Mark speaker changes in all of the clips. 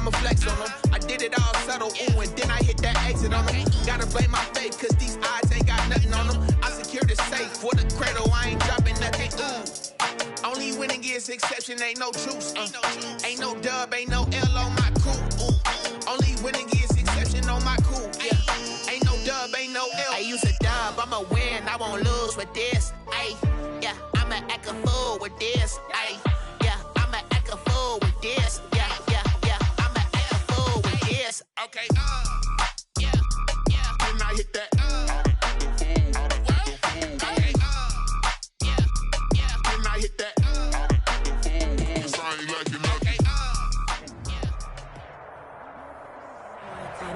Speaker 1: I'ma flex on them. I did it all subtle, ooh, and then I hit that exit on them. Gotta blame my faith, cause these odds ain't got nothing on them. I secure the safe for the cradle, I ain't dropping nothing, ooh. Only winning is exception, ain't no truce. Ain't no dub, ain't no L on my coup. Only winning is exception on my coup. Yeah. Ain't no dub, ain't no L. I use a dub, I'ma win, I won't lose with this. Ay, yeah, I'ma act a fool with this. Ay, yeah, I'ma act a fool with this. Yeah, yeah, yeah, I'ma act a fool with this. Okay, yeah, yeah. Then I hit that.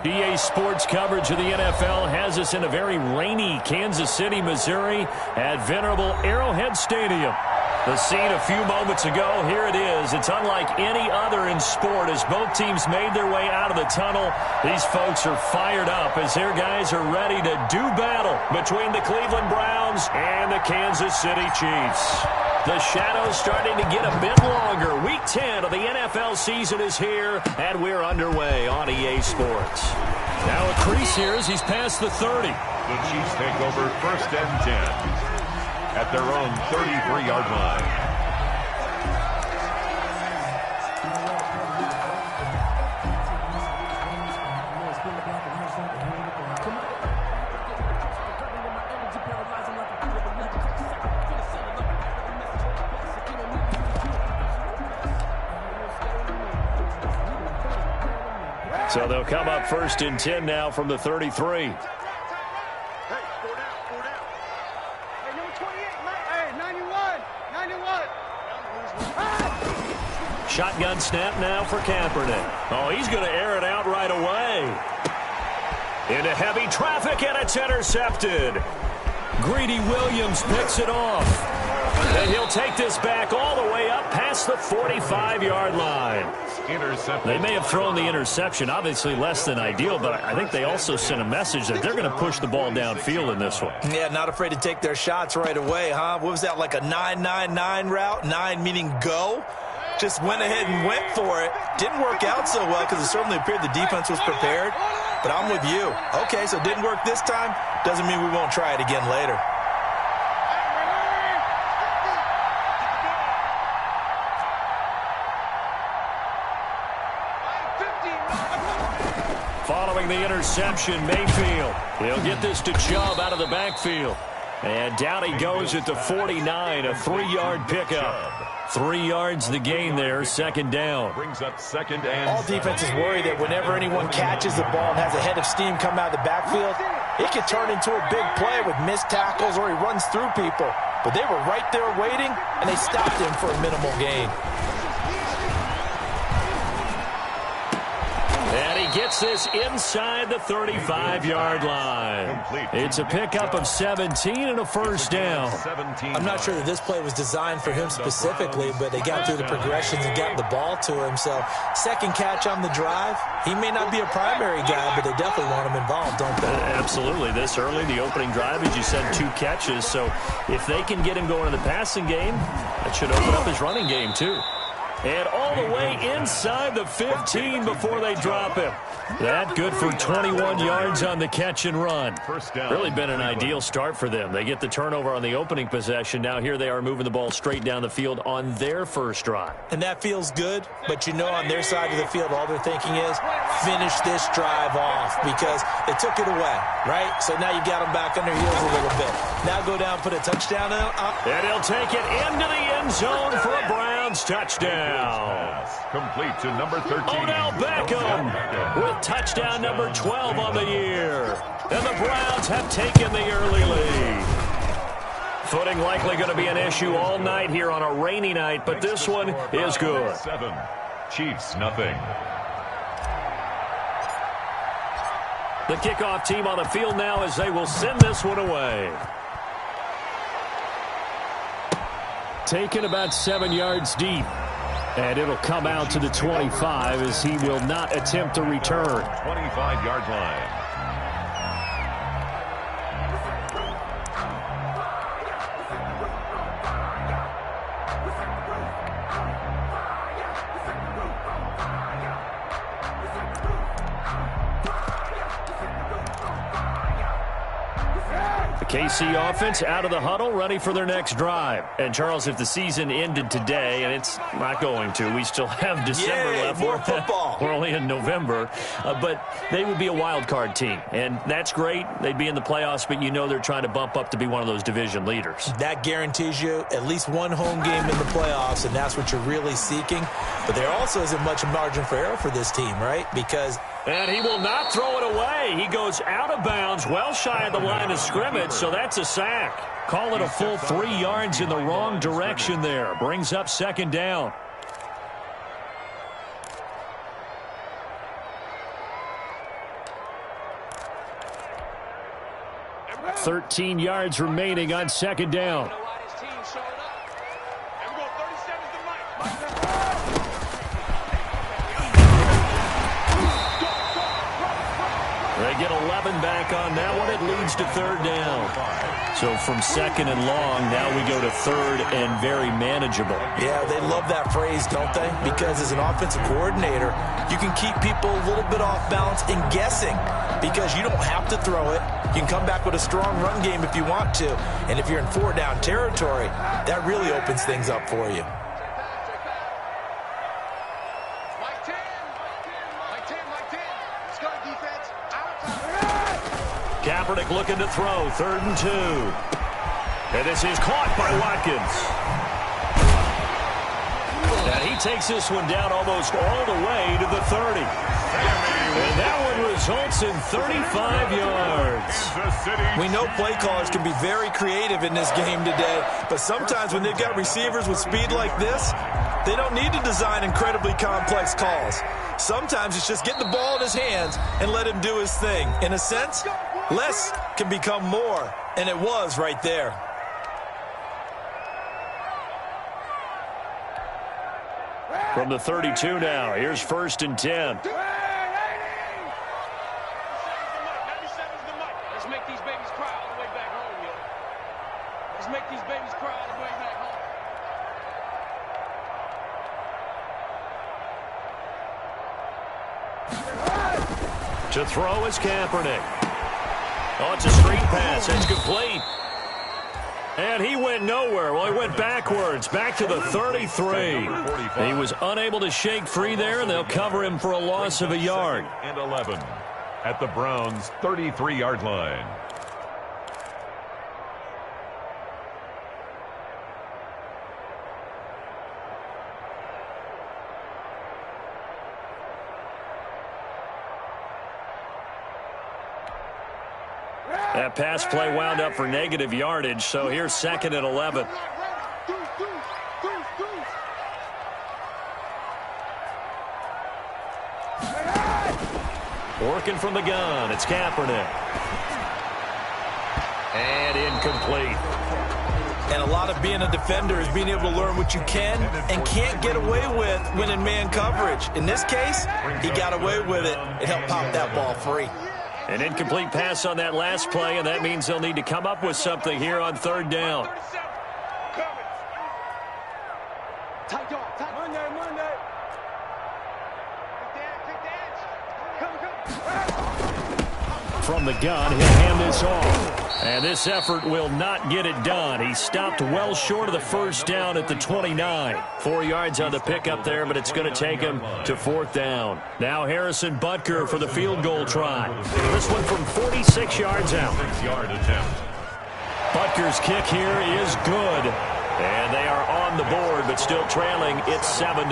Speaker 2: EA Sports coverage of the NFL has us in a very rainy Kansas City, Missouri at venerable Arrowhead Stadium. The scene a few moments ago, here it is. It's unlike any other in sport as both teams made their way out of the tunnel. These folks are fired up as their guys are ready to do battle between the Cleveland Browns and the Kansas City Chiefs. The shadow's starting to get a bit longer. Week 10 of the NFL season is here, and we're underway on EA Sports. Now a crease here as he's past the 30.
Speaker 3: The Chiefs take over 1st and 10 at their own 33-yard line.
Speaker 2: So they'll come up 1st and 10 now from the 33. Shotgun snap now for Kaepernick. Oh, he's going to air it out right away. Into heavy traffic, and it's intercepted. Greedy Williams picks it off. And he'll take this back all the way up past the 45-yard line. They may have thrown the interception, obviously less than ideal, but I think they also sent a message that they're going to push the ball downfield in this one.
Speaker 4: Yeah, not afraid to take their shots right away, huh? What was that, like a 9-9-9 route? 9 meaning go? Just went ahead and went for it. Didn't work out so well because it certainly appeared the defense was prepared. But I'm with you. Okay, so it didn't work this time. Doesn't mean we won't try it again later.
Speaker 2: Following the interception, Mayfield. He'll get this to Chubb out of the backfield. And down he goes at the 49, a 3-yard pickup. 3 yards the gain there, 2nd down.
Speaker 3: Brings up 2nd and
Speaker 4: all defenses worry that whenever anyone catches the ball and has a head of steam come out of the backfield, it could turn into a big play with missed tackles or he runs through people. But they were right there waiting, and they stopped him for a minimal gain.
Speaker 2: And he gets this inside the 35-yard line. It's a pickup of 17 and a 1st down.
Speaker 4: I'm not sure that this play was designed for him specifically, but they got through the progressions and got the ball to him. So 2nd catch on the drive. He may not be a primary guy, but they definitely want him involved, don't they?
Speaker 2: Absolutely. This early, the opening drive, as you said, 2 catches. So if they can get him going in the passing game, that should open up his running game too. And all the way inside the 15 before they drop him. That good for 21 yards on the catch and run. Really been an ideal start for them. They get the turnover on the opening possession. Now here they are moving the ball straight down the field on their first drive.
Speaker 4: And that feels good, but you know on their side of the field all they're thinking is finish this drive off because they took it away, right? So now you got them back on their heels a little bit. Now go down, put a touchdown in.
Speaker 2: And he'll take it into the end zone for a Browns touchdown.
Speaker 3: Complete to number 13.
Speaker 2: Odell Beckham with touchdown number 12 on the year. And the Browns have taken the early lead. Footing likely going to be an issue all night here on a rainy night, but this one is good.
Speaker 3: 7. Chiefs, nothing.
Speaker 2: The kickoff team on the field now as they will send this one away. Taken about 7 yards deep. And it'll come out to the 25 as he will not attempt to return.
Speaker 3: 25-yard line.
Speaker 2: KC offense out of the huddle, ready for their next drive. And, Charles, if the season ended today, and it's not going to, we still have December left.
Speaker 4: More football.
Speaker 2: We're only in November. But they would be a wild card team. And that's great. They'd be in the playoffs, but you know they're trying to bump up to be one of those division leaders.
Speaker 4: That guarantees you at least one home game in the playoffs, and that's what you're really seeking. But there also isn't much margin for error for this team, right? Because...
Speaker 2: And he will not throw it away. He goes out of bounds, well shy of the line of scrimmage, so that's a sack. Call it a full 3 yards in the wrong direction there. Brings up second down. $13 yards remaining on second down. They get 11 back on that one. It leads to third down. So from second and long, now we go to third and very manageable.
Speaker 4: Yeah, they love that phrase, don't they? Because as an offensive coordinator, you can keep people a little bit off balance and guessing because you don't have to throw it. You can come back with a strong run game if you want to. And if you're in 4-down territory, that really opens things up for you.
Speaker 2: Kaepernick looking to throw, 3rd and 2. And this is caught by Watkins. And he takes this one down almost all the way to the 30. And that one results in 35 yards.
Speaker 4: We know play callers can be very creative in this game today, but sometimes when they've got receivers with speed like this, they don't need to design incredibly complex calls. Sometimes it's just get the ball in his hands and let him do his thing. In a sense, less can become more, and it was right there.
Speaker 2: From the 32 now, here's 1st and 10.
Speaker 5: Let's make these babies cry all the way back home, yo. Let's make these babies cry all the way back home.
Speaker 2: To throw is Kaepernick. Oh, it's a screen pass. It's complete. And he went nowhere. Well, he went backwards, back to the 33. He was unable to shake free there, and they'll cover him for a loss of a yard.
Speaker 3: And 11 at the Browns' 33-yard line.
Speaker 2: That pass play wound up for negative yardage, so here's 2nd and 11. Working from the gun, it's Kaepernick. And incomplete.
Speaker 4: And a lot of being a defender is being able to learn what you can and can't get away with when in man coverage. In this case, he got away with it and helped pop that ball free.
Speaker 2: An incomplete pass on that last play, and that means they'll need to come up with something here on 3rd down. From the gun, he'll hand this off. And this effort will not get it done. He stopped well short of the 1st down at the 29. 4 yards on the pickup there, but it's going to take him to 4th down. Now Harrison Butker for the field goal try. This one from 46 yards out.
Speaker 3: 6-yard attempt.
Speaker 2: Butker's kick here is good. And they are on the board, but still trailing. It's 7-3.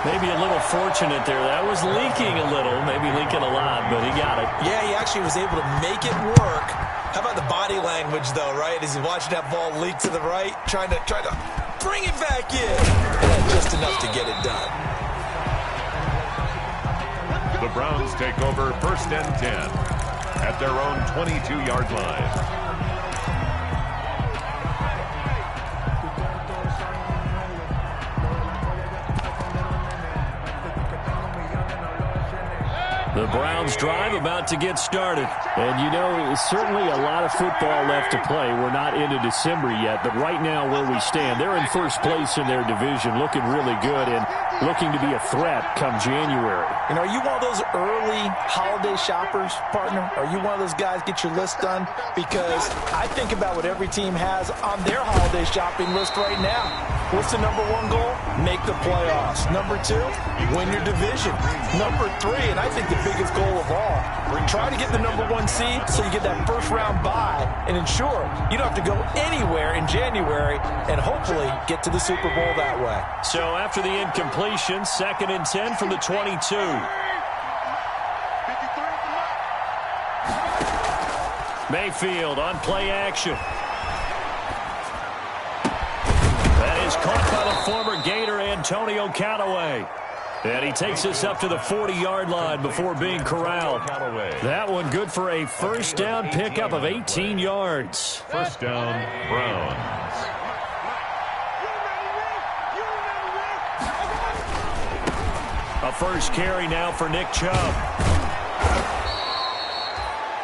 Speaker 2: Maybe a little fortunate there. That was leaking a little, maybe leaking a lot, but he got it.
Speaker 4: Yeah, he actually was able to make it work. How about the body language, though, right? As he's watching that ball leak to the right, trying to bring it back in. And just enough to get it done.
Speaker 3: The Browns take over 1st and 10 at their own 22-yard line.
Speaker 2: The Browns drive about to get started.
Speaker 6: And, you know, certainly a lot of football left to play. We're not into December yet, but right now where we stand, they're in first place in their division, looking really good and looking to be a threat come January.
Speaker 4: And are you one of those early holiday shoppers, partner? Are you one of those guys get your list done? Because I think about what every team has on their holiday shopping list right now. What's the number one goal? Make the playoffs. Number two, win your division. Number three, and I think the biggest goal of all, try to get the number one seed so you get that first round bye and ensure you don't have to go anywhere in January and hopefully get to the Super Bowl that way.
Speaker 2: So after the incompletion, 2nd and 10 from the 22. Mayfield on play action. That is caught by the former Gator Antonio Callaway. And he takes us up to the 40-yard line before being corralled. That one good for a first down pickup of 18 yards.
Speaker 3: First down, Browns.
Speaker 2: A first carry now for Nick Chubb.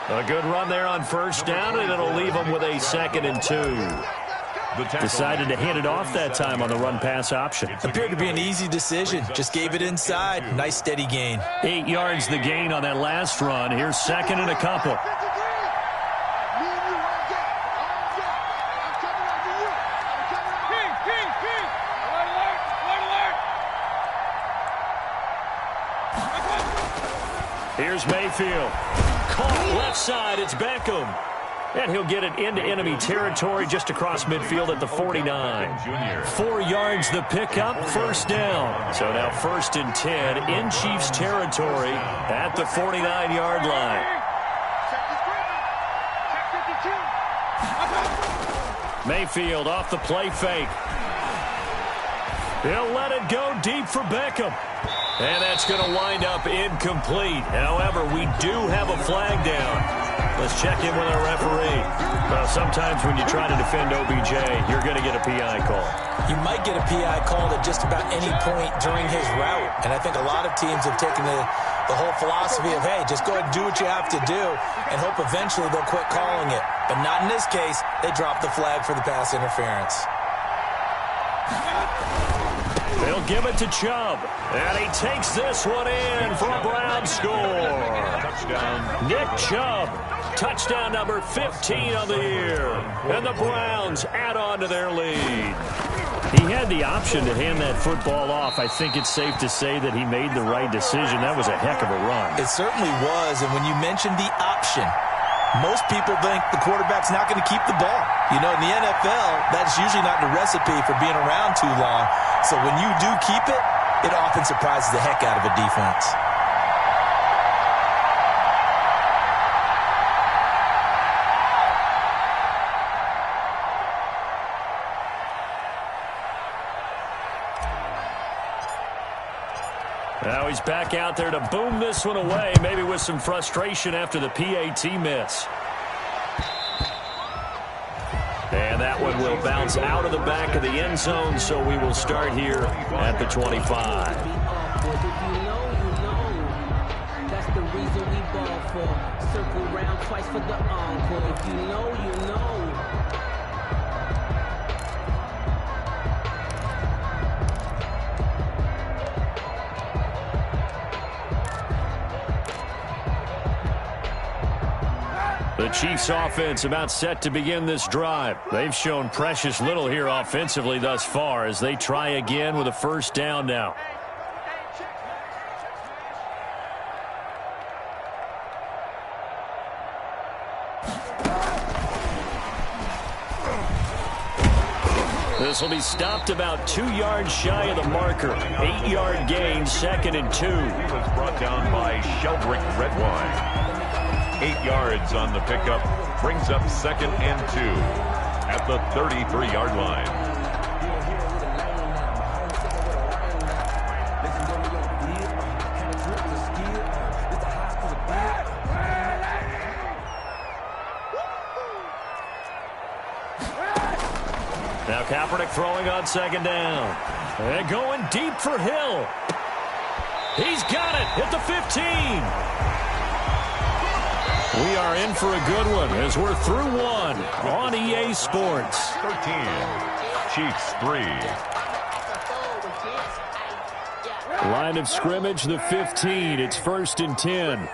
Speaker 2: A good run there on first down, and it'll leave him with a 2nd and 2. Decided to hand it off that time on the run-pass option.
Speaker 4: Appeared to be an easy decision. Just gave it inside. Nice steady gain.
Speaker 2: 8 yards the gain on that last run. Here's 2nd and a couple. Here's Mayfield. Caught left side. It's Beckham. And he'll get it into enemy territory just across midfield at the 49. 4 yards the pickup, first down. So now 1st and 10 in Chiefs territory at the 49-yard line. Mayfield off the play fake. He'll let it go deep for Beckham. And that's going to wind up incomplete. However, we do have a flag down. Let's check in with our referee. Well, sometimes when you try to defend OBJ, you're going to get a PI call.
Speaker 4: You might get a PI called at just about any point during his route. And I think a lot of teams have taken the whole philosophy of, hey, just go ahead and do what you have to do and hope eventually they'll quit calling it. But not in this case. They dropped the flag for the pass interference.
Speaker 2: They'll give it to Chubb. And he takes this one in for a Brown score. Touchdown. Nick Chubb. Touchdown number 15 on the year. And the Browns add on to their lead. He had the option to hand that football off. I think it's safe to say that he made the right decision. That was a heck of a run.
Speaker 4: It certainly was. And when you mentioned the option, most people think the quarterback's not going to keep the ball. You know, in the NFL, that's usually not the recipe for being around too long. So when you do keep it, it often surprises the heck out of a defense.
Speaker 2: Now he's back out there to boom this one away, maybe with some frustration after the PAT miss. And that one will bounce out of the back of the end zone, so we will start here at the 25.
Speaker 7: That's the reason we ball for. Circle round twice for the encore. If you know, you know.
Speaker 2: The Chiefs offense about set to begin this drive. They've shown precious little here offensively thus far as they try again with a first down now. This will be stopped about 2 yards shy of the marker. 8-yard gain, 2nd and 2.
Speaker 3: He was brought down by Sheldrick Redwine. 8 yards on the pickup, brings up 2nd and 2 at the 33-yard line.
Speaker 2: Now Kaepernick throwing on 2nd down. And going deep for Hill. He's got it at the 15. We are in for a good one as we're through one on EA Sports.
Speaker 3: 13. Chiefs 3.
Speaker 6: Line of scrimmage, the 15. It's 1st and 10.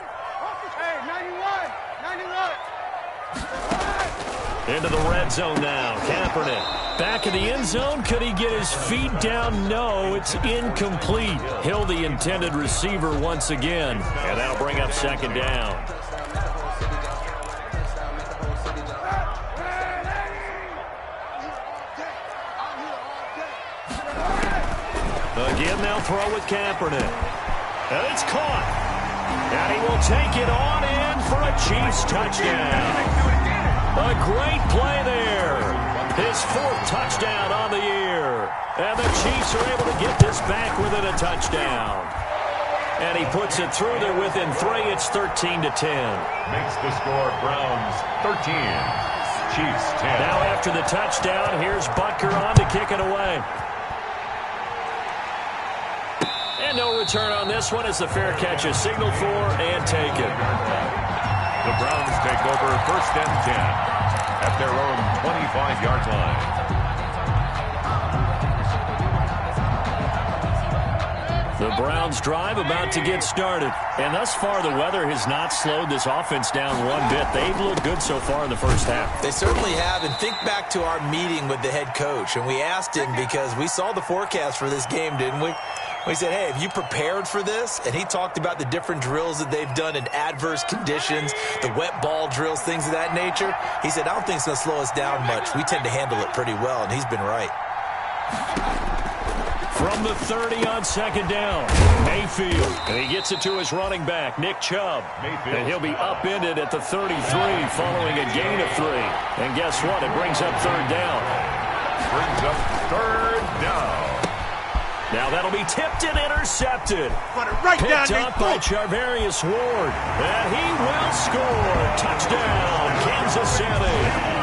Speaker 2: Into the red zone now. Kaepernick back in the end zone. Could he get his feet down? No, it's incomplete. Hill, the intended receiver once again. And that'll bring up 2nd down. Again, they'll throw with Kaepernick. And it's caught. And he will take it on in for a Chiefs touchdown. A great play there. His 4th touchdown on the year. And the Chiefs are able to get this back within a touchdown. And he puts it through there within 3. It's 13-10.
Speaker 3: Makes the score Browns 13. Chiefs 10.
Speaker 2: Now after the touchdown, here's Butker on to kick it away. And no return on this one as the fair catch is signaled for and taken.
Speaker 3: The Browns take over 1st and 10 at their own 25-yard line.
Speaker 2: The Browns drive about to get started. And thus far, the weather has not slowed this offense down one bit. They've looked good so far in the first half.
Speaker 4: They certainly have. And think back to our meeting with the head coach. And we asked him because we saw the forecast for this game, didn't we? We said, hey, have you prepared for this? And he talked about the different drills that they've done in adverse conditions, the wet ball drills, things of that nature. He said, I don't think it's going to slow us down much. We tend to handle it pretty well, and he's been right.
Speaker 2: From the 30 on 2nd down, Mayfield. And he gets it to his running back, Nick Chubb. And he'll be upended at the 33 following a gain of 3. And guess what? It brings up 3rd down.
Speaker 3: Brings up 3rd down.
Speaker 2: Now that'll be tipped and intercepted.
Speaker 1: Picked
Speaker 2: up by Charvarius Ward. And he will score. Touchdown, Kansas City.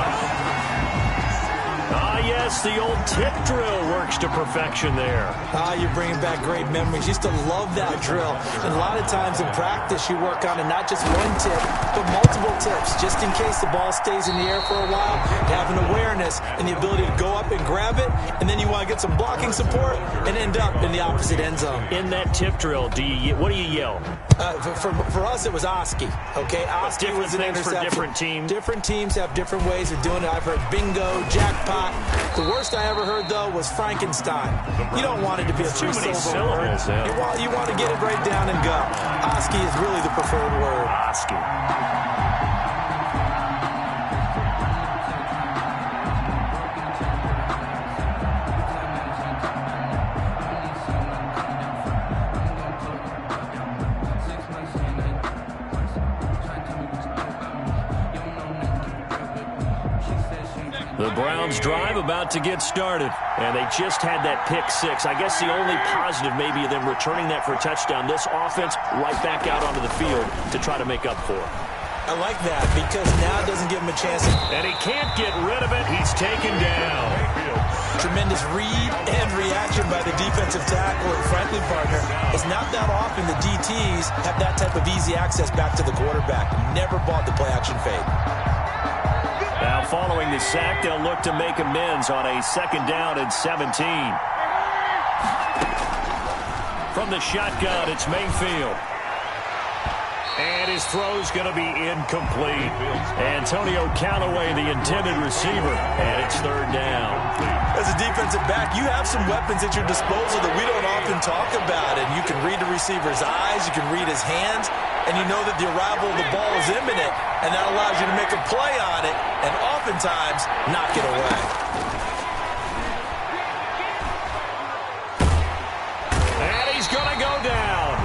Speaker 2: Yes, the old tip drill works to perfection there.
Speaker 4: You're bringing back great memories. Used to love that drill. And a lot of times in practice, you work on it, not just one tip, but multiple tips, just in case the ball stays in the air for a while. Have an awareness and the ability to go up and grab it, and then you want to get some blocking support and end up in the opposite end zone.
Speaker 2: In that tip drill, what do you yell?
Speaker 4: For us, it was Oski. Okay, Oski was an interception.
Speaker 2: For different teams.
Speaker 4: Different teams have different ways of doing it. I've heard bingo, jackpot. The worst I ever heard, though, was Frankenstein. You don't want it to be a three-syllable word.
Speaker 2: Yeah.
Speaker 4: You want to get it right down and go. Oski is really the preferred word.
Speaker 2: Oski. The Browns drive about to get started, and they just had that pick 6. I guess the only positive maybe of them returning that for a touchdown. This offense right back out onto the field to try to make up for it.
Speaker 4: I like that because now it doesn't give him a chance.
Speaker 2: And he can't get rid of it. He's taken down.
Speaker 4: Tremendous read and reaction by the defensive tackle. And frankly, partner, it's not that often the DTs have that type of easy access back to the quarterback. Never bought the play-action fade.
Speaker 2: Now, following the sack, they'll look to make amends on a 2nd down and 17. From the shotgun, it's Mayfield. And his throw's going to be incomplete. Antonio Callaway, the intended receiver, and it's 3rd down.
Speaker 4: As a defensive back, you have some weapons at your disposal that we don't often talk about. And you can read the receiver's eyes, you can read his hands, and you know that the arrival of the ball is imminent, and that allows you to make a play on it and oftentimes knock it away.
Speaker 2: And he's going to go down.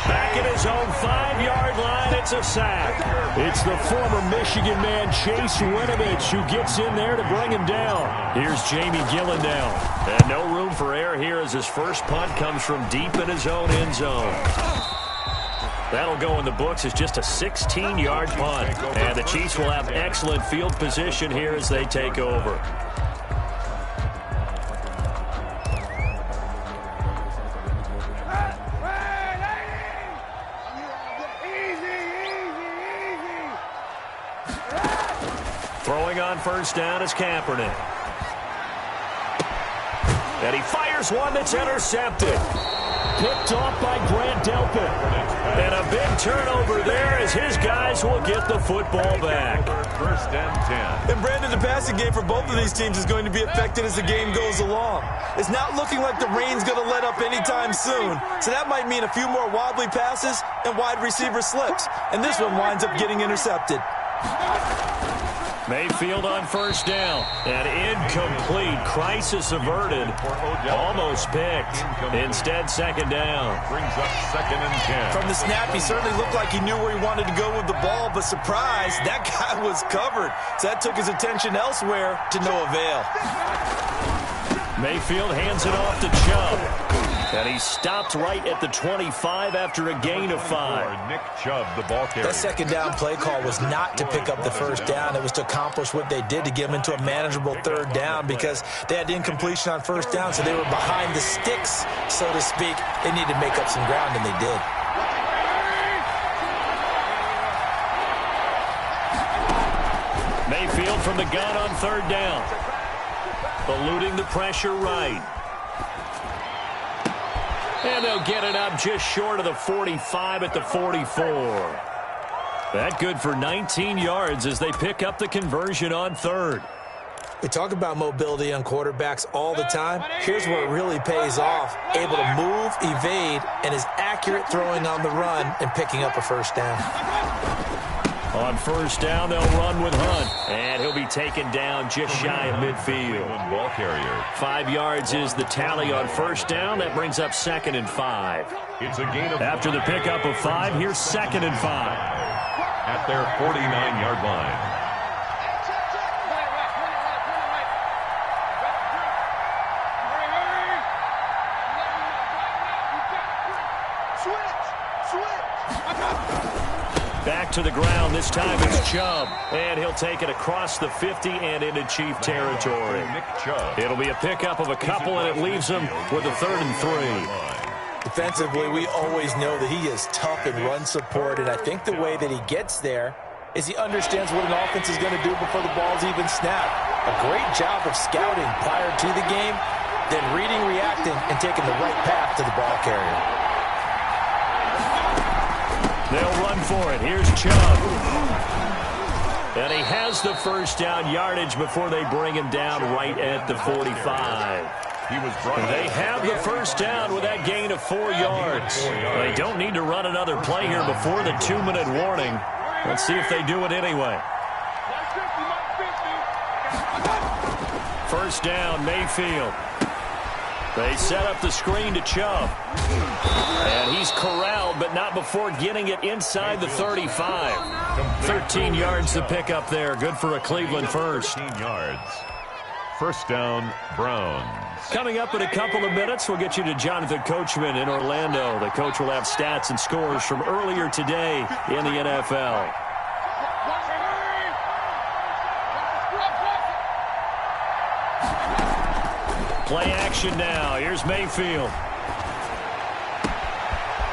Speaker 2: Back at his own 5-yard line, it's a sack. It's the former Michigan man, Chase Winovich, who gets in there to bring him down. Here's Jamie Gillen down. And no room for error here as his first punt comes from deep in his own end zone. That'll go in the books as just a 16-yard punt. And the Chiefs will have excellent field position here as they take over. on first down is Kaepernick. And he fires one that's intercepted.
Speaker 6: Picked off by Grant Delpit.
Speaker 2: And a big turnover there as his guys will get the football back.
Speaker 3: First and 10.
Speaker 4: And Brandon, the passing game for both of these teams is going to be affected as the game goes along. It's not looking like the rain's going to let up anytime soon. So that might mean a few more wobbly passes and wide receiver slips. And this one winds up getting intercepted.
Speaker 2: Mayfield on first down. And incomplete. Crisis averted. Almost picked. Instead, second down.
Speaker 3: Brings up second and 10.
Speaker 4: From the snap, he certainly looked like he knew where he wanted to go with the ball, but surprise, that guy was covered. So that took his attention elsewhere to no avail.
Speaker 2: Mayfield hands it off to Chubb. And he stopped right at the 25 after a gain of 5.
Speaker 3: Nick Chubb, the ball carrier.
Speaker 4: That second down play call was not to pick up the first down. It was to accomplish what they did to get them into a manageable third down because they had incompletion on first down, so they were behind the sticks, so to speak. They needed to make up some ground, and they did.
Speaker 2: Mayfield from the gun on third down. Eluding the pressure right. And they'll get it up just short of the 45 at the 44. That good for 19 yards as they pick up the conversion on third.
Speaker 4: We talk about mobility on quarterbacks all the time. Here's where it really pays off. Able to move, evade, and is accurate throwing on the run and picking up a first down.
Speaker 2: On first down, they'll run with Hunt. And he'll be taken down just shy of midfield.
Speaker 3: Ball carrier.
Speaker 2: 5 yards is the tally on first down. That brings up second and 5.
Speaker 3: It's a gain of
Speaker 2: After the pickup of 5, here's second and 5.
Speaker 3: At their 49-yard line.
Speaker 2: Back to the ground. This time it's Chubb. And he'll take it across the 50 and into Chief territory. It'll be a pickup of a couple, and it leaves them with a 3rd and 3.
Speaker 4: Defensively, we always know that he is tough in run support, and I think the way that he gets there is he understands what an offense is going to do before the ball's even snapped. A great job of scouting prior to the game, then reading, reacting, and taking the right path to the ball carrier.
Speaker 2: They'll run for it. Here's Chubb. And he has the first down yardage before they bring him down right at the 45. They have the first down with that gain of 4 yards. They don't need to run another play here before the 2-minute warning. Let's see if they do it anyway. First down, Mayfield. They set up the screen to Chubb. And he's corralled, but not before getting it inside the 35. 13 yards to pick up there. Good for a Cleveland first.
Speaker 3: 13 yards. First down, Browns.
Speaker 2: Coming up in a couple of minutes, we'll get you to Jonathan Coachman in Orlando. The coach will have stats and scores from earlier today in the NFL. Play action now. Here's Mayfield.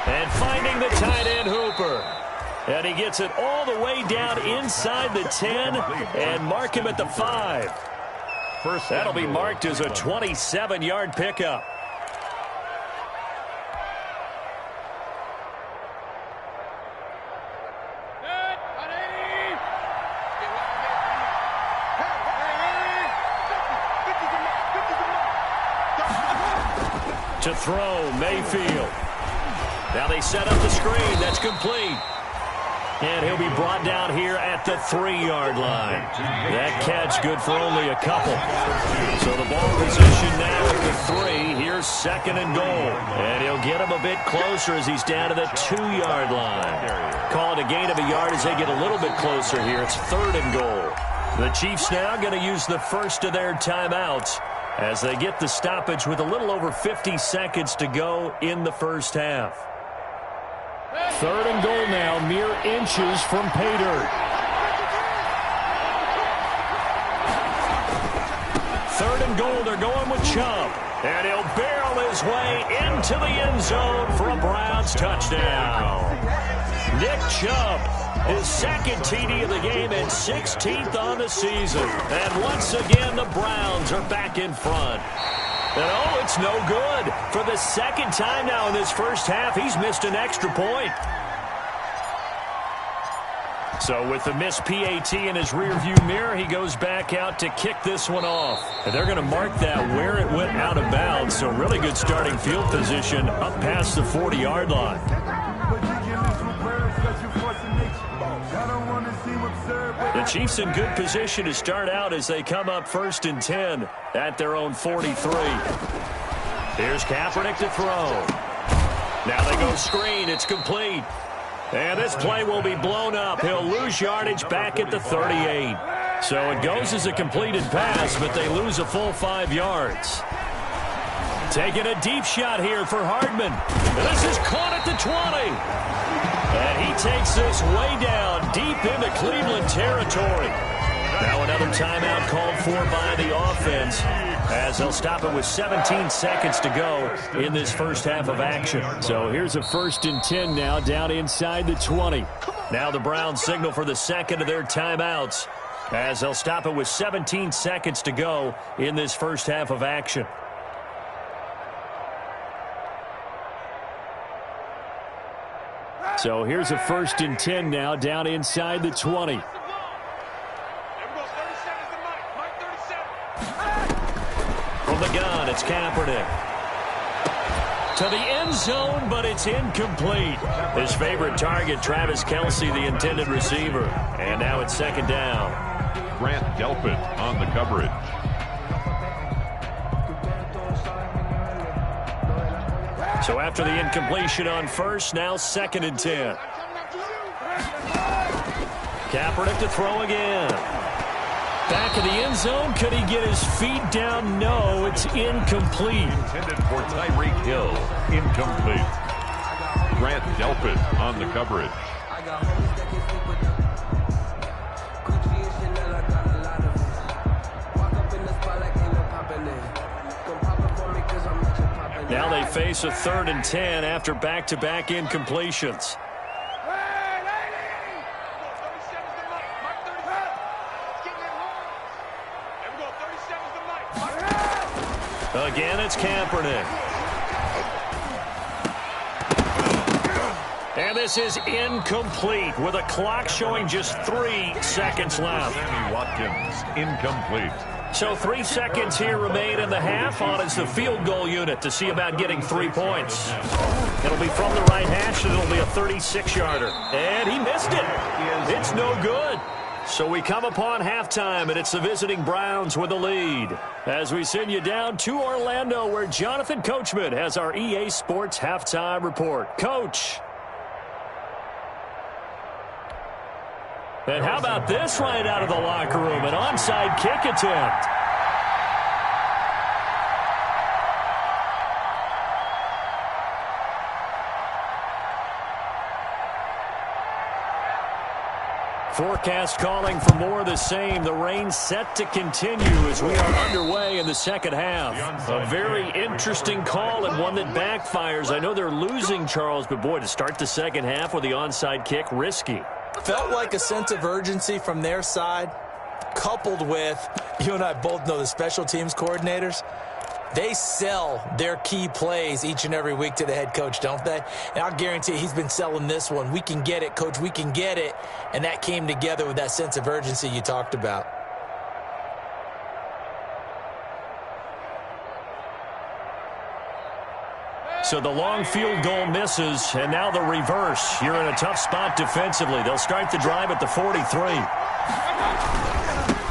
Speaker 2: And finding the tight end Hooper. And he gets it all the way down inside the 10 and mark him at the 5. That'll be marked as a 27-yard pickup. To throw, Mayfield. Now they set up the screen. That's complete. And he'll be brought down here at the 3-yard line. That catch good for only a couple. So the ball position now at the 3. Here's second and goal. And he'll get him a bit closer as he's down to the 2-yard line. Call it a gain of a yard as they get a little bit closer here. It's 3rd and goal. The Chiefs now going to use the first of their timeouts as they get the stoppage with a little over 50 seconds to go in the first half.
Speaker 6: 3rd and goal now, mere inches from pay dirt.
Speaker 2: 3rd and goal, they're going with Chubb. And he'll barrel his way into the end zone for a Browns touchdown. Nick Chubb His second TD of the game and 16th on the season. And once again, the Browns are back in front. And oh, it's no good. For the second time now in this first half, he's missed an extra point. So with the missed PAT in his rearview mirror, he goes back out to kick this one off. And they're going to mark that where it went out of bounds. So really good starting field position up past the 40-yard line. The Chiefs in good position to start out as they come up 1st and 10 at their own 43. Here's Kaepernick to throw. Now they go screen. It's complete. And this play will be blown up. He'll lose yardage back at the 38. So it goes as a completed pass, but they lose a full 5 yards. Taking a deep shot here for Hardman. This is caught at the 20. And he takes this way down deep into Cleveland territory. Now another timeout called for by the offense as they'll stop it with 17 seconds to go in this first half of action.
Speaker 6: So here's a 1st and 10 now down inside the 20.
Speaker 2: Now the Browns signal for the second of their timeouts as they'll stop it with 17 seconds to go in this first half of action.
Speaker 6: So here's a 1st and 10 now down inside the 20.
Speaker 2: From the gun, it's Kaepernick. To the end zone, but it's incomplete. His favorite target, Travis Kelce, the intended receiver. And now it's 2nd down.
Speaker 3: Grant Delpit on the coverage.
Speaker 2: So after the incompletion on 1st, now 2nd and 10. Kaepernick to throw again. Back of the end zone. Could he get his feet down? No, it's incomplete.
Speaker 3: Intended for Tyreek Hill. Incomplete. Grant Delpit on the coverage.
Speaker 2: Now they face a 3rd and 10 after back-to-back incompletions. Again, it's Kaepernick. And this is incomplete with a clock showing just 3 seconds left.
Speaker 3: Sammy Watkins, incomplete.
Speaker 2: So 3 seconds here remain in the half on as the field goal unit to see about getting 3 points. It'll be from the right hash, and it'll be a 36-yarder. And he missed it. It's no good. So we come upon halftime, and it's the visiting Browns with the lead. As we send you down to Orlando, where Jonathan Coachman has our EA Sports halftime report. Coach. And how about this right out of the locker room? An onside kick attempt. Forecast calling for more of the same. The rain set to continue as we are underway in the second half. A very interesting call and one that backfires. I know they're losing, Charles, but boy, to start the second half with the onside kick, risky.
Speaker 4: Felt like a sense of urgency from their side, coupled with, you and I both know the special teams coordinators. They sell their key plays each and every week to the head coach, don't they? And I'll guarantee he's been selling this one. We can get it, coach, we can get it. And that came together with that sense of urgency you talked about.
Speaker 2: So the long field goal misses, and now the reverse. You're in a tough spot defensively. They'll start the drive at the 43.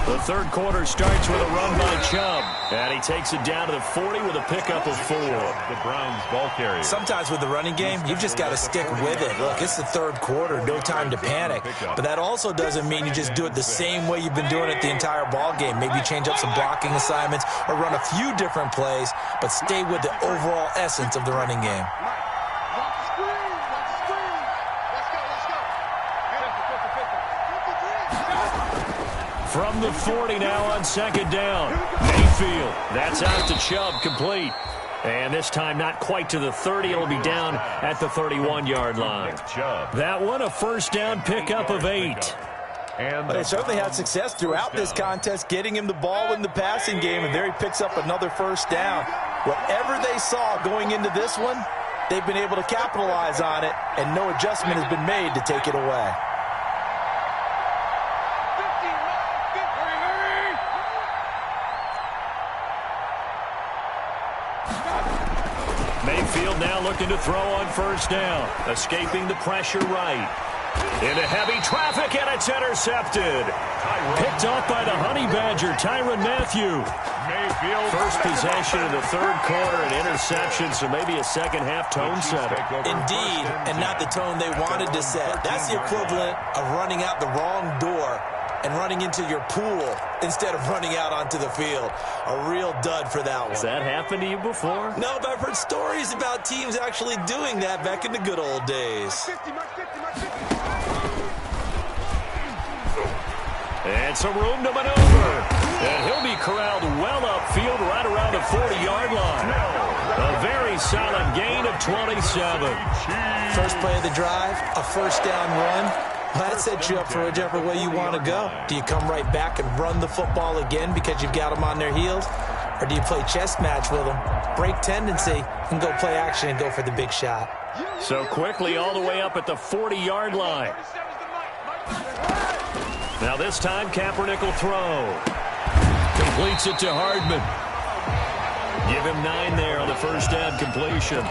Speaker 2: The third quarter starts with a run by Chubb, and he takes it down to the 40 with a pickup of 4.
Speaker 3: The Browns ball carrier.
Speaker 4: Sometimes with the running game, you've just got to stick with it. Look, it's the third quarter, no time to panic. But that also doesn't mean you just do it the same way you've been doing it the entire ball game. Maybe change up some blocking assignments or run a few different plays, but stay with the overall essence of the running game.
Speaker 2: From the 40 now on second down. Mayfield, that's out to Chubb, complete. And this time not quite to the 30. It'll be down at the 31-yard line. That one a first down pickup of 8.
Speaker 4: But they certainly had success throughout this contest, getting him the ball in the passing game, and there he picks up another first down. Whatever they saw going into this one, they've been able to capitalize on it, and no adjustment has been made to take it away.
Speaker 2: Mayfield now looking to throw on first down, escaping the pressure right. Into heavy traffic, and it's intercepted. Picked off by the Honey Badger, Tyrann Mathieu. First possession of the third quarter, an interception, so maybe a second-half tone setter.
Speaker 4: Indeed, and not the tone they wanted to set. That's the equivalent of running out the wrong door and running into your pool instead of running out onto the field. A real dud for that one.
Speaker 2: Has that happened to you before?
Speaker 4: No, but I've heard stories about teams actually doing that back in the good old days.
Speaker 2: And some room to maneuver. And he'll be corralled well upfield right around the 40-yard line. A very solid gain of 27.
Speaker 4: First play of the drive, a first down run. That sets you up for whichever way you want to go. Do you come right back and run the football again because you've got them on their heels? Or do you play chess match with them, break tendency, and go play action and go for the big shot?
Speaker 2: So quickly all the way up at the 40-yard line. Now this time Kaepernick will throw. Completes it to Hardman. Give him 9 there on the first down completion.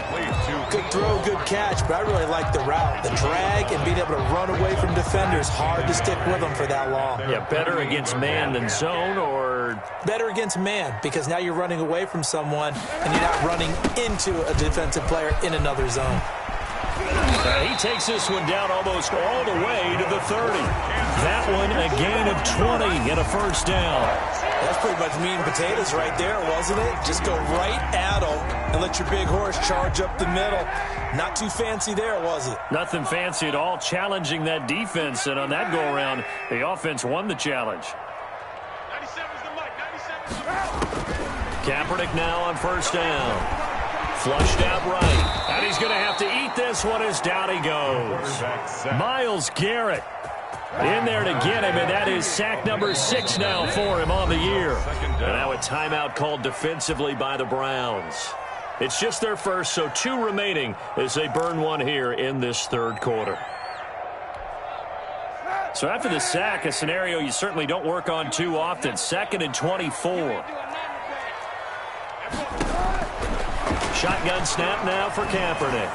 Speaker 4: Good throw, good catch, but I really like the route. The drag and being able to run away from defenders. Hard to stick with them for that long.
Speaker 2: Yeah, better against man than zone, or?
Speaker 4: Better against man, because now you're running away from someone and you're not running into a defensive player in another zone.
Speaker 2: He takes this one down almost all the way to the 30. That one a gain of 20 and a first down.
Speaker 4: That's pretty much meat and potatoes right there, wasn't it? Just go right at them and let your big horse charge up the middle. Not too fancy there, was it?
Speaker 2: Nothing fancy at all, challenging that defense. And on that go-around, the offense won the challenge.
Speaker 5: 97's the mic, 97's
Speaker 2: Kaepernick now on first down. Flushed out right. And he's going to have to eat this one as down he goes. Myles Garrett in there to get him, and that is sack number 6 now for him on the year. And now a timeout called defensively by the Browns. It's just their first, so 2 remaining as they burn one here in this third quarter. So after the sack, a scenario you certainly don't work on too often. 2nd and 24. Shotgun snap now for Kaepernick.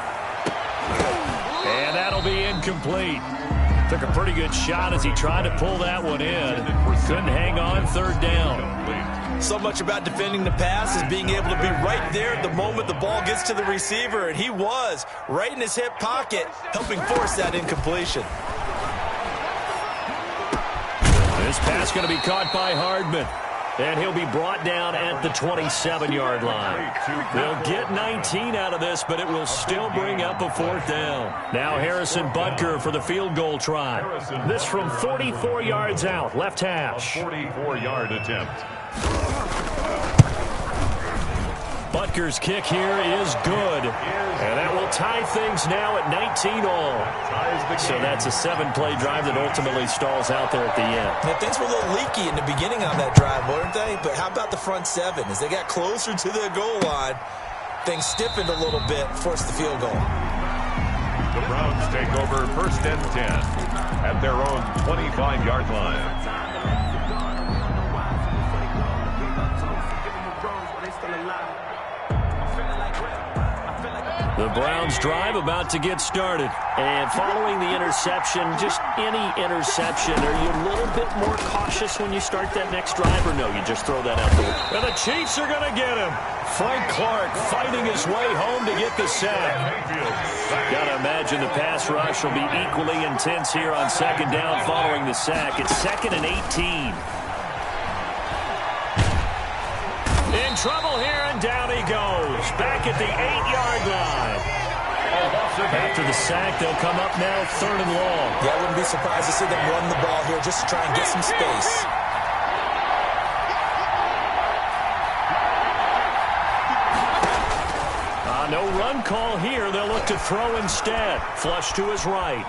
Speaker 2: And that'll be incomplete. Took a pretty good shot as he tried to pull that one in. Couldn't hang on, third down.
Speaker 4: So much about defending the pass is being able to be right there at the moment the ball gets to the receiver, and he was right in his hip pocket, helping force that incompletion.
Speaker 2: This pass going to be caught by Hardman. And he'll be brought down at the 27-yard line. They'll get 19 out of this, but it will still bring up a 4th down. Now Harrison Butker for the field goal try. This from 44 yards out, left hash.
Speaker 3: 44-yard attempt.
Speaker 2: Butker's kick here is good. And that will tie things now at 19 all. So that's a 7-play drive that ultimately stalls out there at the end.
Speaker 4: Now, things were a little leaky in the beginning on that drive, weren't they? But how about the front 7? As they got closer to the goal line, things stiffened a little bit, forced the field goal.
Speaker 3: The Browns take over 1st and 10 at their own 25-yard line.
Speaker 2: The Browns drive about to get started. And following the interception, just any interception, are you a little bit more cautious when you start that next drive, or no, you just throw that out the way? And the Chiefs are going to get him. Frank Clark fighting his way home to get the sack. Got to imagine the pass rush will be equally intense here on 2nd down following the sack. It's 2nd and 18. In trouble here, and down he goes. Back at the 8-yard line. After the sack, they'll come up now 3rd and long.
Speaker 4: Yeah, I wouldn't be surprised to see them run the ball here just to try and get some space.
Speaker 2: call here. They'll look to throw instead. Flush to his right.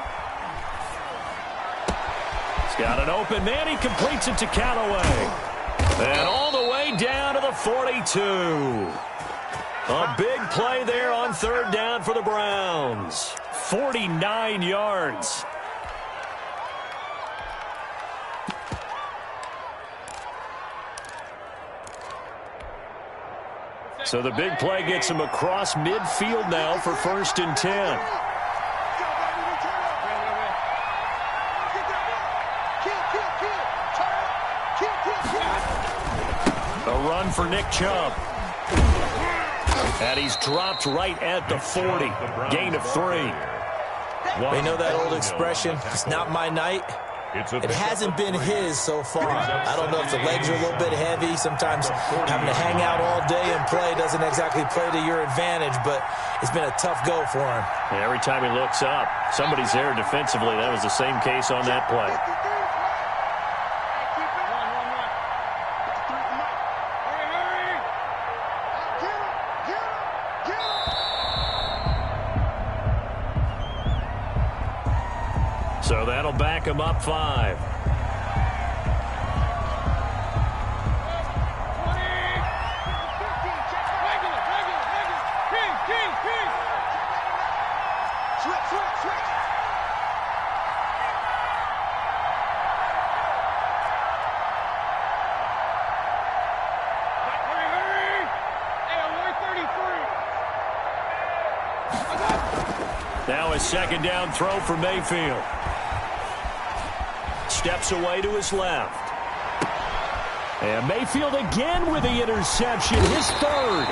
Speaker 2: He's got an open man. He completes it to Callaway. And all the way down to the 42. A big play there on third down for the Browns. 49 yards. So the big play gets him across midfield now for 1st and 10. A run for Nick Chubb. And he's dropped right at the 40. Gain of 3.
Speaker 4: They know that old expression, it's not my night. It hasn't been his so far. I don't know if the legs are a little bit heavy. Sometimes having to hang out all day and play doesn't exactly play to your advantage, but it's been a tough go for him.
Speaker 2: And every time he looks up, somebody's there defensively. That was the same case on that play. So that'll back him up 5. Now a second down throw for Mayfield. Steps away to his left. And Mayfield again with the interception, his 3rd.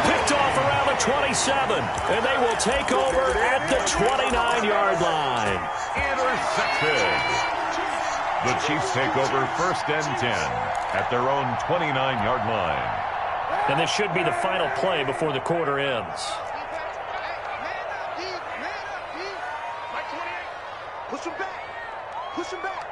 Speaker 2: Picked off around the 27. And they will take over at the 29-yard line.
Speaker 3: Intercepted. The Chiefs take over 1st and 10 at their own 29-yard line.
Speaker 2: And this should be the final play before the quarter ends.
Speaker 5: Push him back. Push him back.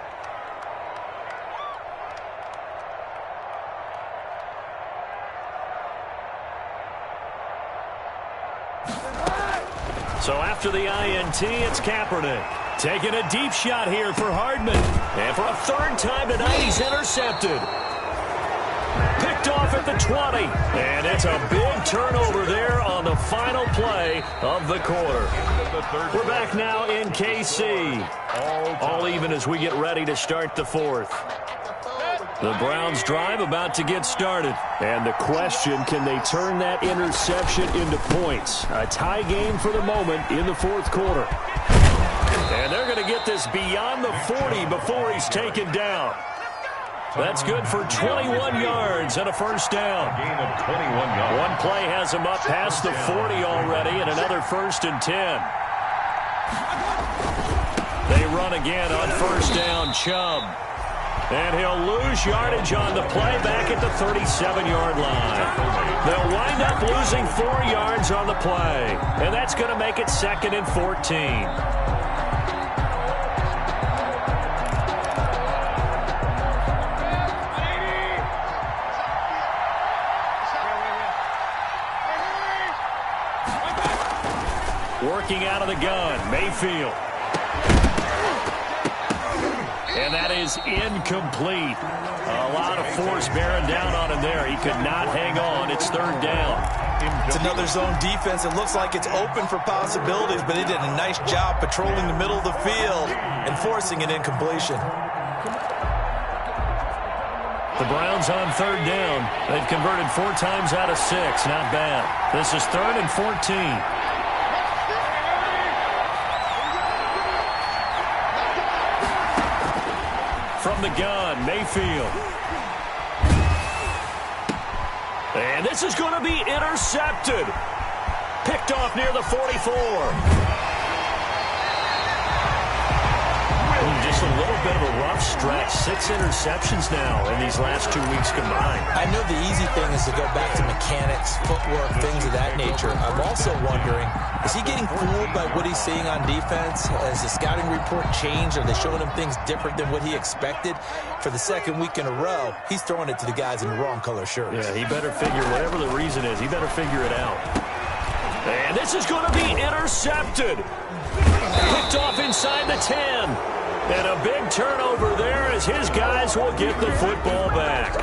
Speaker 2: So after the INT, it's Kaepernick. Taking a deep shot here for Hardman. And for a 3rd time tonight, he's intercepted. Picked off at the 20. And it's a big turnover there on the final play of the quarter. We're back now in KC. All even as we get ready to start the 4th. The Browns drive about to get started. And the question, can they turn that interception into points? A tie game for the moment in the 4th quarter. And they're going to get this beyond the 40 before he's taken down. That's good for 21 yards and a 1st down.
Speaker 3: Gain of 21 yards.
Speaker 2: One play has him up past the 40 already and another 1st and 10. They run again on 1st down, Chubb. And he'll lose yardage on the play back at the 37-yard line. They'll wind up losing 4 yards on the play. And that's going to make it 2nd and 14. Working out of the gun, Mayfield. And that is incomplete. A lot of force bearing down on him there. He could not hang on. It's 3rd down.
Speaker 4: It's another zone defense. It looks like it's open for possibilities, but he did a nice job patrolling the middle of the field and forcing an incompletion.
Speaker 2: The Browns on 3rd down. They've converted 4 times out of 6. Not bad. This is 3rd and 14. From the gun, Mayfield. And this is going to be intercepted. Picked off near the 44. Just a little bit of a rough stretch. 6 interceptions now in these last 2 weeks combined.
Speaker 4: I know the easy thing is to go back to mechanics, footwork, things of that nature. I'm also wondering, is he getting fooled by what he's seeing on defense? Has the scouting report changed? Are they showing him things different than what he expected? For the 2nd week in a row, he's throwing it to the guys in the wrong color shirts.
Speaker 2: Yeah, he better figure, whatever the reason is, he better figure it out. And this is going to be intercepted. Picked off inside the 10. And a big turnover there as his guys will get the football back.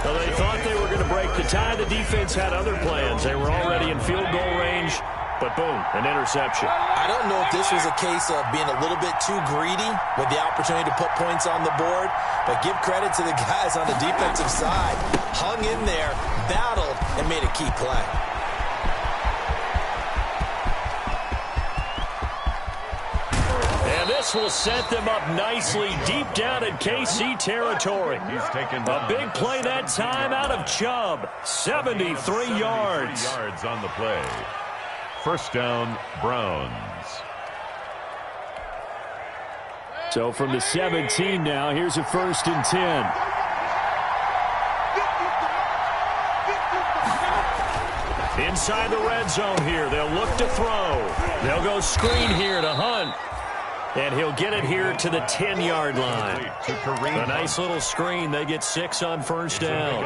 Speaker 2: Well, they thought they were going to break the tie. The defense had other plans. They were already in field goal range, but boom, an interception.
Speaker 4: I don't know if this was a case of being a little bit too greedy with the opportunity to put points on the board, but give credit to the guys on the defensive side. Hung in there, battled, and made a key play.
Speaker 2: And this will set them up nicely deep down in KC territory. A big play that time out of Chubb. 73 yards.
Speaker 3: Yards on the play. First down, Browns.
Speaker 6: So from the 17 now, here's a 1st and 10.
Speaker 2: Inside the red zone here. They'll look to throw. They'll go screen here to Hunt. And he'll get it here to the 10-yard line. A nice little screen. They get 6 on first down.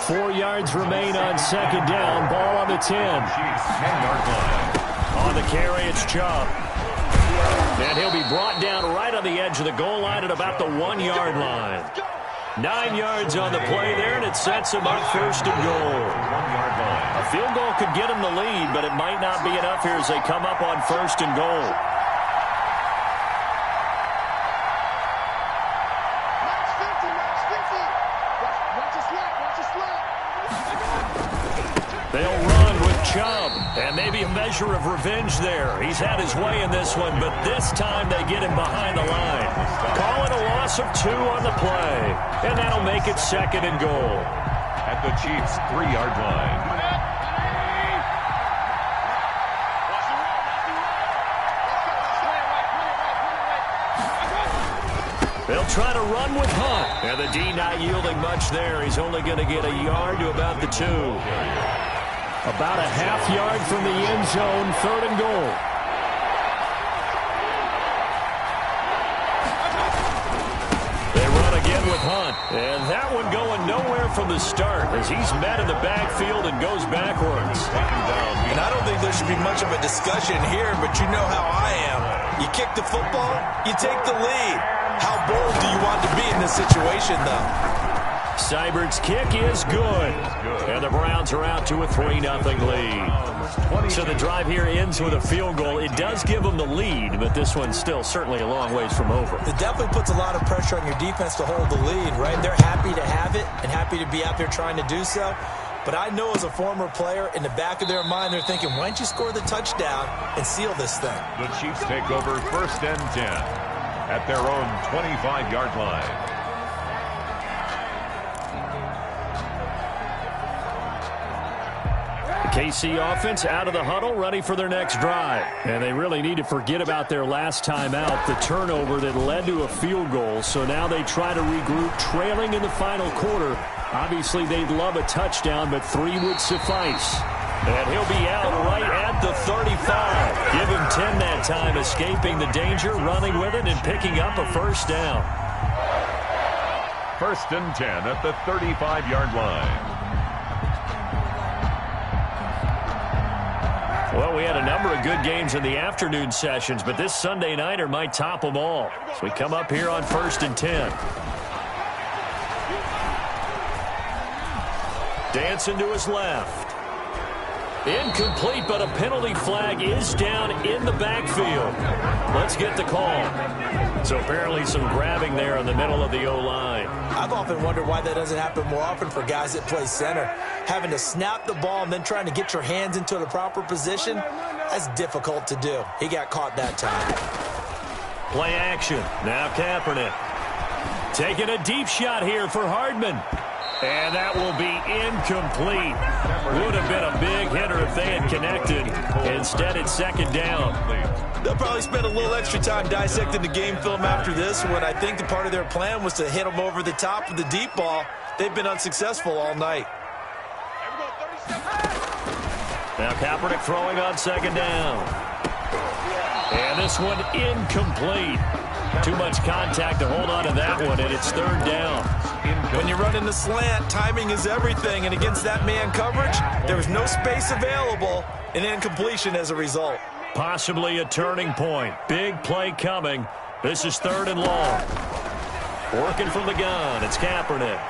Speaker 6: 4 yards remain on second down. Ball on the 10.
Speaker 3: 10-yard line.
Speaker 2: On the carry, it's Chubb. And he'll be brought down right on the edge of the goal line at about the 1-yard line. 9 yards on the play there, and it sets him up 1st and goal.
Speaker 3: 1-yard line.
Speaker 2: A field goal could get him the lead, but it might not be enough here as they come up on 1st and goal. They'll run with Chubb, and maybe a measure of revenge there. He's had his way in this one, but this time they get him behind the line. Call it a loss of 2 on the play, and that'll make it 2nd and goal.
Speaker 3: At the Chiefs' 3-yard line.
Speaker 2: They'll try to run with Hunt, and the D not yielding much there. He's only going to get a yard to about the 2.
Speaker 6: About a half yard from the end zone, 3rd and goal.
Speaker 2: They run again with Hunt, and that one going nowhere from the start as he's met in the backfield and goes backwards.
Speaker 4: And I don't think there should be much of a discussion here, but you know how I am. You kick the football, you take the lead. How bold do you want to be in this situation, though?
Speaker 2: Seibert's kick is good. And the Browns are out to a 3-0 lead. So the drive here ends with a field goal. It does give them the lead, but this one's still certainly a long ways from over.
Speaker 4: It definitely puts a lot of pressure on your defense to hold the lead, right? They're happy to have it and happy to be out there trying to do so. But I know as a former player, in the back of their mind, they're thinking, why don't you score the touchdown and seal this thing?
Speaker 3: The Chiefs take over 1st and 10 at their own 25-yard line.
Speaker 2: KC offense out of the huddle, ready for their next drive. And they really need to forget about their last time out, the turnover that led to a field goal. So now they try to regroup, trailing in the final quarter. Obviously, they'd love a touchdown, but 3 would suffice. And he'll be out right at the 35. Give him 10 that time, escaping the danger, running with it, and picking up a 1st down.
Speaker 3: 1st and 10 at the 35-yard line.
Speaker 2: Well, we had a number of good games in the afternoon sessions, but this Sunday nighter might top them all. So we come up here on 1st and 10. Dancing to his left. Incomplete, but a penalty flag is down in the backfield. Let's get the call. So apparently some grabbing there in the middle of the O-line.
Speaker 4: I've often wondered why that doesn't happen more often for guys that play center. Having to snap the ball and then trying to get your hands into the proper position, that's difficult to do. He got caught that time.
Speaker 2: Play action. Now Kaepernick. Taking a deep shot here for Hardman. And that will be incomplete. Would have been a big hitter if they had connected. Instead, it's 2nd down.
Speaker 4: They'll probably spend a little extra time dissecting the game film after this one. I think the part of their plan was to hit them over the top of the deep ball. They've been unsuccessful all night.
Speaker 2: Now Kaepernick throwing on 2nd down. And this one incomplete. Too much contact to hold on to that one, and it's 3rd down.
Speaker 4: When you're running the slant, timing is everything, and against that man coverage, there was no space available. an incompletion as a result.
Speaker 2: Possibly a turning point. Big play coming. This is 3rd and long. Working from the gun. It's Kaepernick.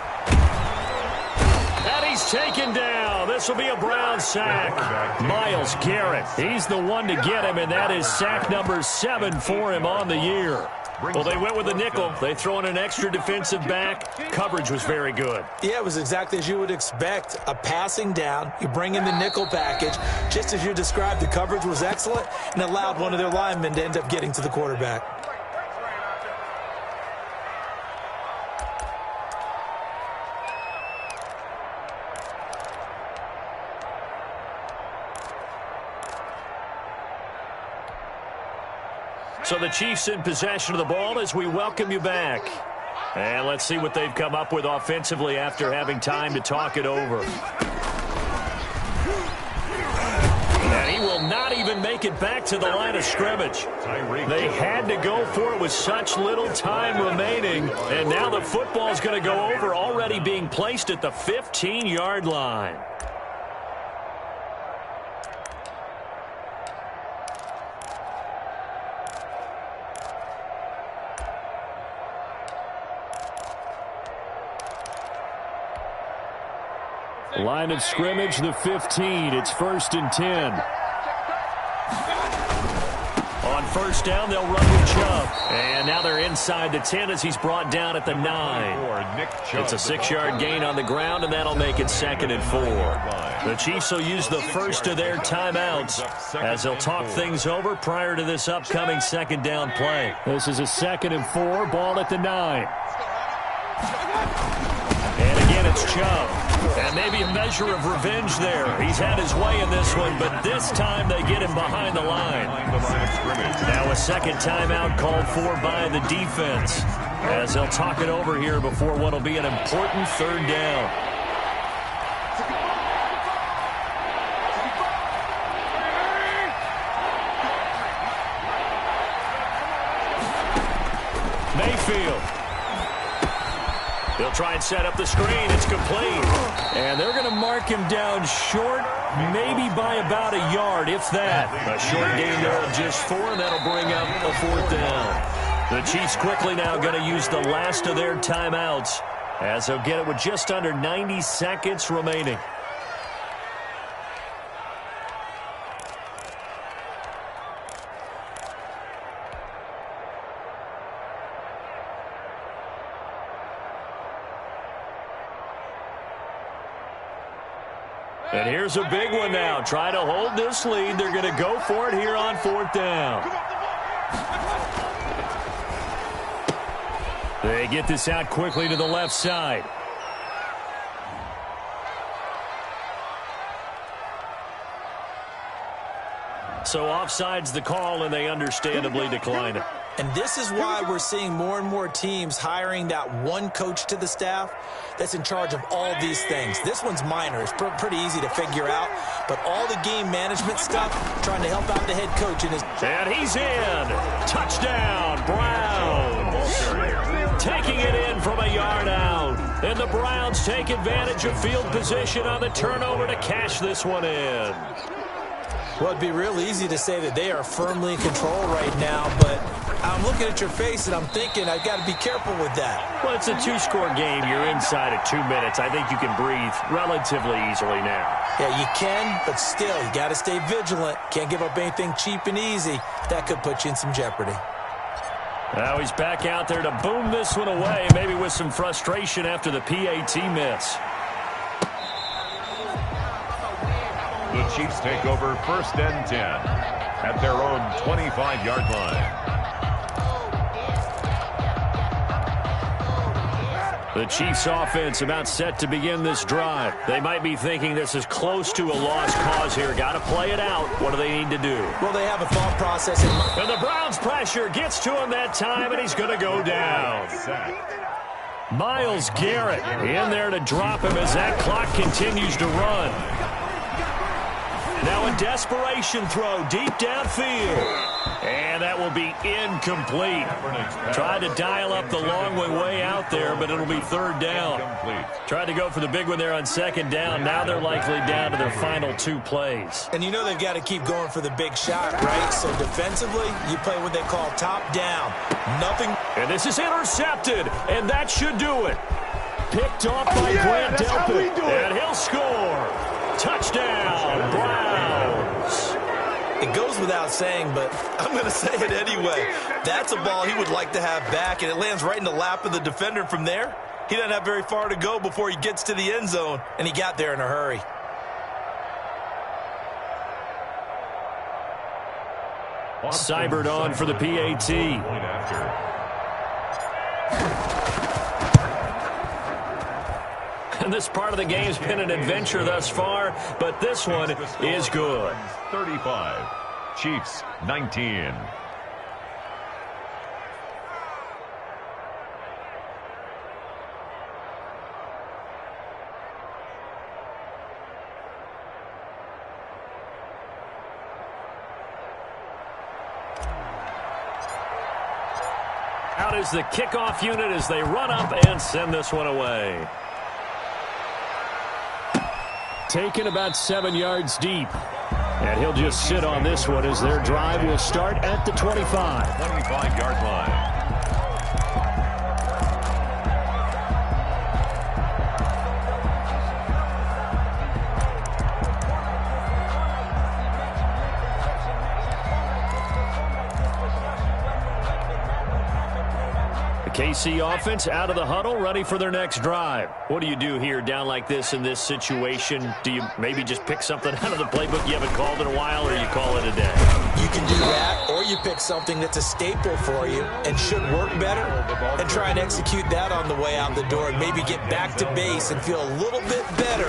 Speaker 2: And he's taken down. This will be a Brown sack. Myles Garrett. He's the one to get him, and that is sack number 7 for him on the year. Well, they went with a nickel. They throw in an extra defensive back. Coverage was very good.
Speaker 4: Yeah, it was exactly as you would expect. A passing down. You bring in the nickel package. Just as you described, the coverage was excellent and allowed one of their linemen to end up getting to the quarterback.
Speaker 2: So the Chiefs in possession of the ball as we welcome you back. And let's see what they've come up with offensively after having time to talk it over. And he will not even make it back to the line of scrimmage. They had to go for it with such little time remaining. And now the football is going to go over, already being placed at the 15-yard line.
Speaker 6: Line of scrimmage, the 15. It's 1st and 10.
Speaker 2: On 1st down, they'll run with Chubb. And now they're inside the 10 as he's brought down at the 9. It's a 6-yard gain on the ground, and that'll make it 2nd and 4. The Chiefs will use the first of their timeouts as they'll talk things over prior to this upcoming 2nd down play.
Speaker 6: This is a 2nd and 4, ball at the 9.
Speaker 2: And again, it's Chubb. And maybe a measure of revenge there. He's had his way in this one, but this time they get him behind the line. Now a 2nd timeout called for by the defense as they'll talk it over here before what will be an important 3rd down. Mayfield. He'll try and set up the screen. It's complete. And they're going to mark him down short, maybe by about a yard, if that. A short gain there of just 4, and that'll bring up a 4th down. The Chiefs quickly now going to use the last of their timeouts as they'll get it with just under 90 seconds remaining. And here's a big one now. Try to hold this lead. They're going to go for it here on 4th down. They get this out quickly to the left side. So offside's the call, and they understandably decline it.
Speaker 4: And this is why we're seeing more and more teams hiring that one coach to the staff that's in charge of all these things. This one's minor. It's pretty easy to figure out. But all the game management stuff, trying to help out the head coach.
Speaker 2: And he's in. Touchdown, Browns. Taking it in from a yard out. And the Browns take advantage of field position on the turnover to cash this one in.
Speaker 4: Well, it'd be real easy to say that they are firmly in control right now, but I'm looking at your face and I'm thinking I've got to be careful with that.
Speaker 2: Well, it's a 2-score game. You're inside of 2 minutes. I think you can breathe relatively easily now.
Speaker 4: Yeah, you can, but still, you got to stay vigilant. Can't give up anything cheap and easy. That could put you in some jeopardy.
Speaker 2: Now he's back out there to boom this one away, maybe with some frustration after the PAT miss.
Speaker 3: The Chiefs take over 1st and 10 at their own 25-yard line.
Speaker 2: The Chiefs offense about set to begin this drive. They might be thinking this is close to a lost cause here. Got to play it out. What do they need to do?
Speaker 4: Well, they have a thought process in mind.
Speaker 2: And the Browns pressure gets to him that time, and he's going to go down. Myles Garrett in there to drop him as that clock continues to run. Now a desperation throw deep downfield. And that will be incomplete. Tried to dial up the long way out there, but it'll be third down. Tried to go for the big one there on second down. Now they're likely down to their final 2 plays.
Speaker 4: And you know they've got to keep going for the big shot, right? So defensively, you play what they call top down. Nothing.
Speaker 2: And this is intercepted, and that should do it. Picked off by Grant Delpit, and he'll score. Touchdown, Browns.
Speaker 4: It goes without saying, but I'm going to say it anyway. That's a ball he would like to have back, and it lands right in the lap of the defender from there. He doesn't have very far to go before he gets to the end zone, and he got there in a hurry.
Speaker 2: Seibert on for the PAT. And this part of the game's been an adventure thus far, but this one is good.
Speaker 3: 35, Chiefs 19.
Speaker 2: Out is the kickoff unit as they run up and send this one away.
Speaker 6: Taken about 7 yards deep. And he'll just sit on this one as their drive will start at the 25.
Speaker 3: 25-yard line.
Speaker 2: KC offense out of the huddle, ready for their next drive. What do you do here down like this in this situation? Do you maybe just pick something out of the playbook you haven't called in a while, or you call it a day?
Speaker 4: You can do that, or you pick something that's a staple for you and should work better and try and execute that on the way out the door and maybe get back to base and feel a little bit better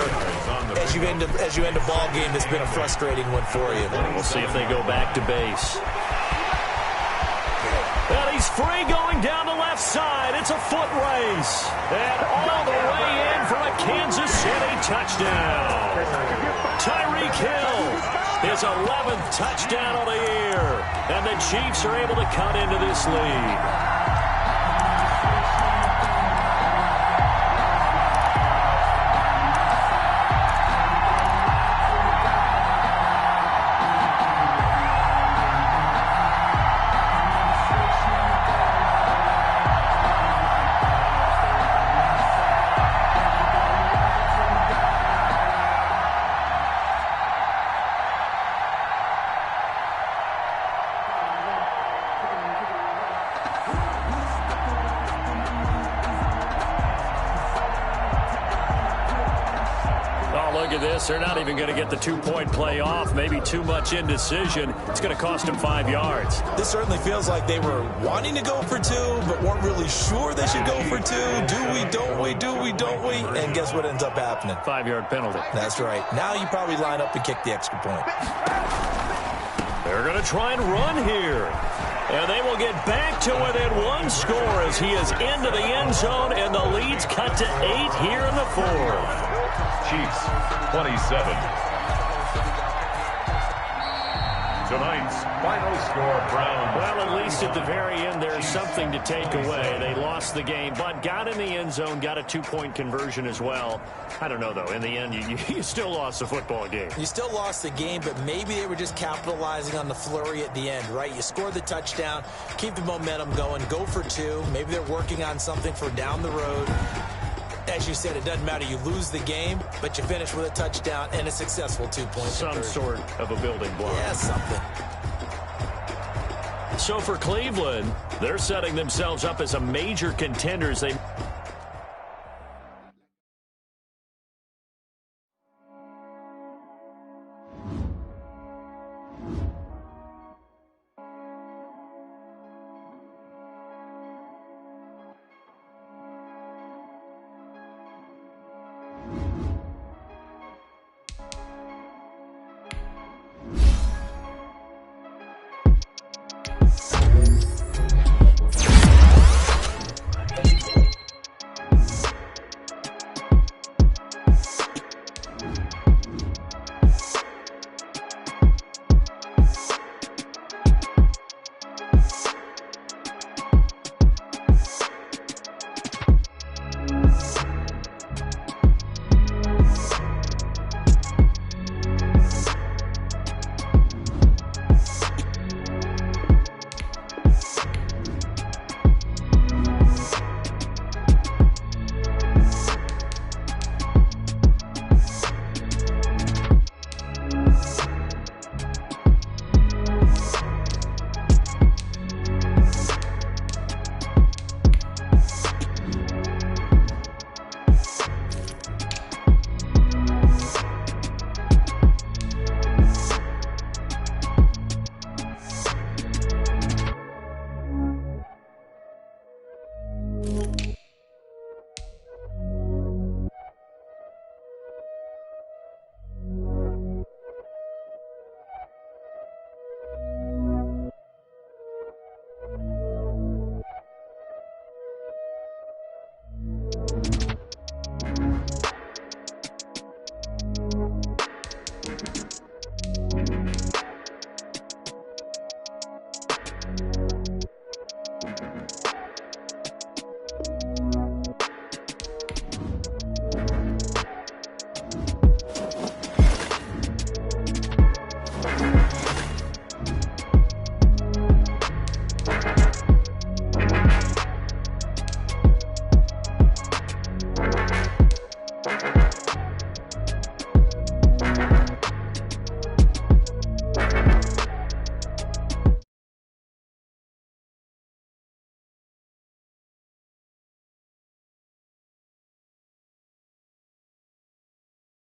Speaker 4: as you end a ball game that's been a frustrating one for you.
Speaker 2: We'll see if they go back to base. And he's free going down the left side. It's a foot race. And all the way in for a Kansas City touchdown. Tyreek Hill, his 11th touchdown of the year. And the Chiefs are able to cut into this lead. They're not even going to get the 2-point play off. Maybe too much indecision. It's going to cost them 5 yards.
Speaker 4: This certainly feels like they were wanting to go for 2, but weren't really sure they should go for 2. Do we, don't we, do we, don't we? And guess what ends up happening?
Speaker 2: 5-yard penalty.
Speaker 4: That's right. Now you probably line up and kick the extra point.
Speaker 2: They're going to try and run here. And they will get back to within 1 score as he is into the end zone, and the lead's cut to 8 here in the 4th.
Speaker 3: Chiefs 27. Tonight's final score, Browns.
Speaker 2: Well, at least at the very end, there's something to take away. They lost the game, but got in the end zone, got a 2-point conversion as well. I don't know, though. In the end, you still lost the football game.
Speaker 4: You still lost the game, but maybe they were just capitalizing on the flurry at the end, right? You score the touchdown, keep the momentum going, go for 2. Maybe they're working on something for down the road. As you said, it doesn't matter. You lose the game, but you finish with a touchdown and a successful 2-point
Speaker 2: Some sort of a building block.
Speaker 4: Yeah, something.
Speaker 2: So for Cleveland, they're setting themselves up as a major contenders. They